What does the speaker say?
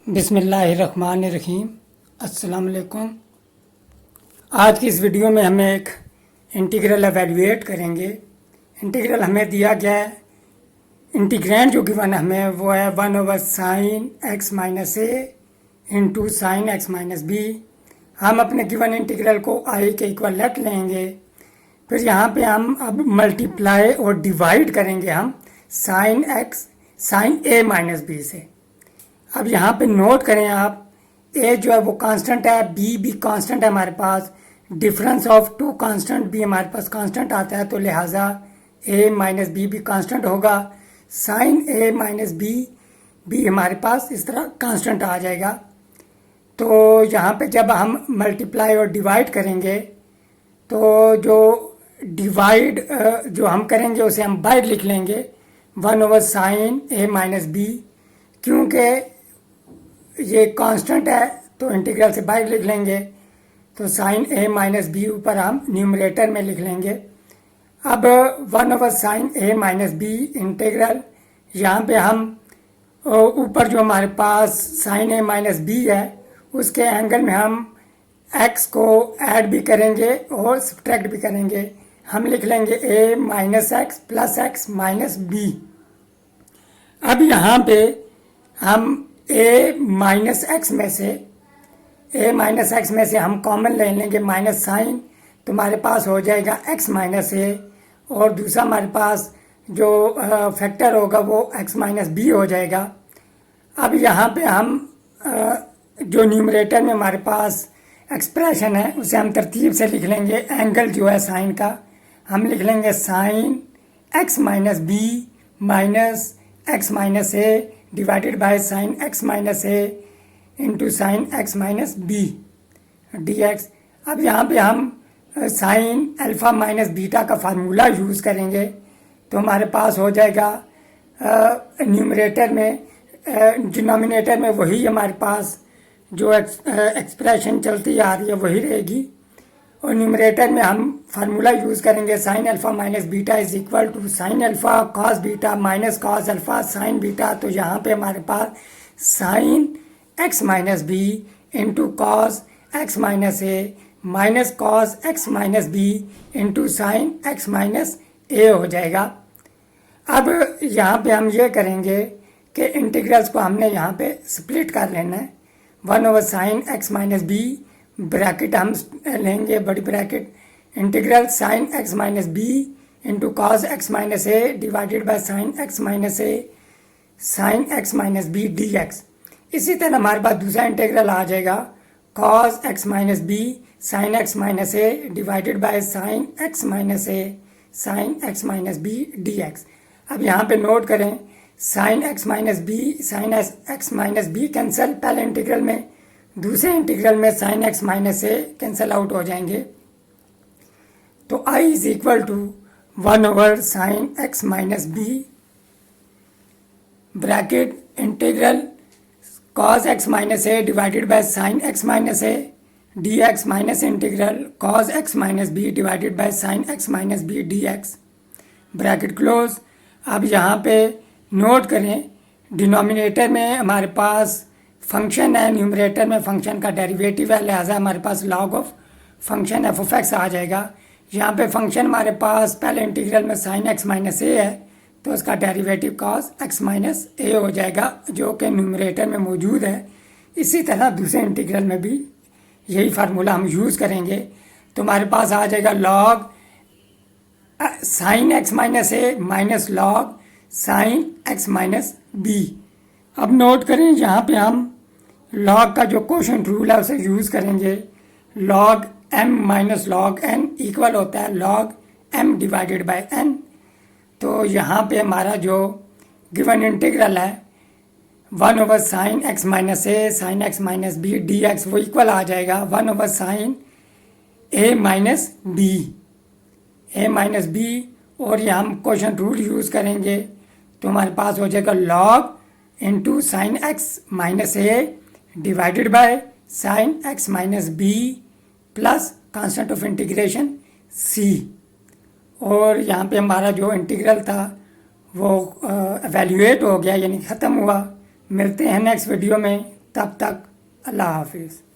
बिस्मिल्लाहिर्रहमानिर्रहीम। अस्सलाम वालेकुम। आज की इस वीडियो में हम एक इंटीग्रल एवेल्यूएट करेंगे। इंटीग्रल हमें दिया गया है, इंटीग्रैंड जो गिवन हमें वो है 1/sin x minus a into sine x minus b. हम अपने गिवन इंटीग्रल को आई के इक्वल रख लेंगे। फिर यहाँ पे हम अब मल्टीप्लाई और डिवाइड करेंगे हम साइन ए माइनस बी से। अब यहाँ पे नोट करें आप, ए जो है वो कांस्टेंट है, बी भी कांस्टेंट है हमारे पास, डिफरेंस ऑफ टू कांस्टेंट भी हमारे पास कांस्टेंट आता है, तो लिहाजा ए माइनस बी भी कांस्टेंट होगा। साइन ए माइनस बी भी हमारे पास इस तरह कांस्टेंट आ जाएगा। तो यहाँ पे जब हम मल्टीप्लाई और डिवाइड करेंगे तो जो डिवाइड जो हम करेंगे उसे हम बाय लिख लेंगे 1/sin ए माइनस बी। क्योंकि ये कांस्टेंट है तो इंटीग्रल से बाहर लिख लेंगे, तो साइन ए माइनस बी ऊपर हम न्यूमरेटर में लिख लेंगे। अब 1/sin ए माइनस बी इंटीग्रल, यहाँ पे हम ऊपर जो हमारे पास साइन ए माइनस बी है उसके एंगल में हम x को ऐड भी करेंगे और सब्ट्रैक्ट भी करेंगे। हम लिख लेंगे a minus x plus x minus b. अब यहाँ पे हम a माइनस एक्स में से हम कॉमन ले लेंगे माइनस साइन, तो हमारे पास हो जाएगा x माइनस ए, और दूसरा हमारे पास जो फैक्टर होगा वो x माइनस बी हो जाएगा। अब यहाँ पे हम जो न्यूमरेटर में हमारे पास एक्सप्रेशन है उसे हम तरतीब से लिख लेंगे। एंगल जो है साइन का हम लिख लेंगे sine x minus b minus x minus a divided by sine x minus a into sine x minus b d x. अब यहाँ पे हम साइन अल्फ़ा माइनस बीटा का फार्मूला यूज़ करेंगे, तो हमारे पास हो जाएगा न्यूमरेटर में डिनोमिनेटर में वही हमारे पास जो एक्सप्रेशन चलती आ रही है वही रहेगी, और न्यूमरेटर में हम फार्मूला यूज़ करेंगे sine alpha minus beta is equal to sine alpha cos beta minus cos alpha sine beta. तो यहाँ पे हमारे पास sine x minus b into cos x minus a minus cos x minus b into sine x minus a हो जाएगा। अब यहाँ पे हम ये करेंगे कि इंटीग्रल्स को हमने यहाँ पे स्प्लिट कर लेना है। 1/sin x minus b bracket हम लेंगे बड़ी bracket, integral sine x minus b into cos x minus a divided by sine x minus a sine x minus b d x. इसी तरह हमारे पास दूसरा इंटीग्रल आ जाएगा cos x minus b sine x minus a divided by sine x minus a sine x minus b d x. अब यहाँ पे नोट करें sine x minus b sine x minus b cancel पहले integral में, दूसरे integral में sine x minus a cancel out हो जाएंगे, तो i is equal to 1/sin x minus b bracket integral cos x minus a divided by sine x minus a d x minus integral cos x minus b divided by sine x minus b d x bracket close. अब यहाँ पे note करें denominator में हमारे पास function है, numerator में function का डेरिवेटिव है, लिहाजा हमारे पास log of function f of x आ जाएगा। यहाँ पे फंक्शन हमारे पास पहले इंटीग्रल में साइन एक्स माइनस ए है, तो उसका derivative cos x minus a हो जाएगा जो कि न्यूमरेटर में मौजूद है। इसी तरह दूसरे इंटीग्रल में भी यही फार्मूला हम यूज़ करेंगे, तो हमारे पास आ जाएगा log sine x minus a minus log sine x minus b. अब नोट करें यहाँ पे हम लॉग का जो कोशेंट रूल है उसे यूज़ करेंगे। Log m minus log n equal होता है log m divided by n। तो यहाँ पे हमारा जो गिवन इंटीग्रल है 1/sin x minus a sine x minus b d x वो इक्वल आ जाएगा 1/sin a माइनस बी, और यहाँ हम क्वेश्चन रूल यूज़ करेंगे, तो हमारे पास हो जाएगा log into sine x minus a divided by sine x minus b plus constant of integration c। और यहाँ पे हमारा जो इंटीग्रल था वो एवेल्यूएट हो गया, यानी ख़त्म हुआ। मिलते हैं नेक्स्ट वीडियो में, तब तक अल्लाह हाफिज़।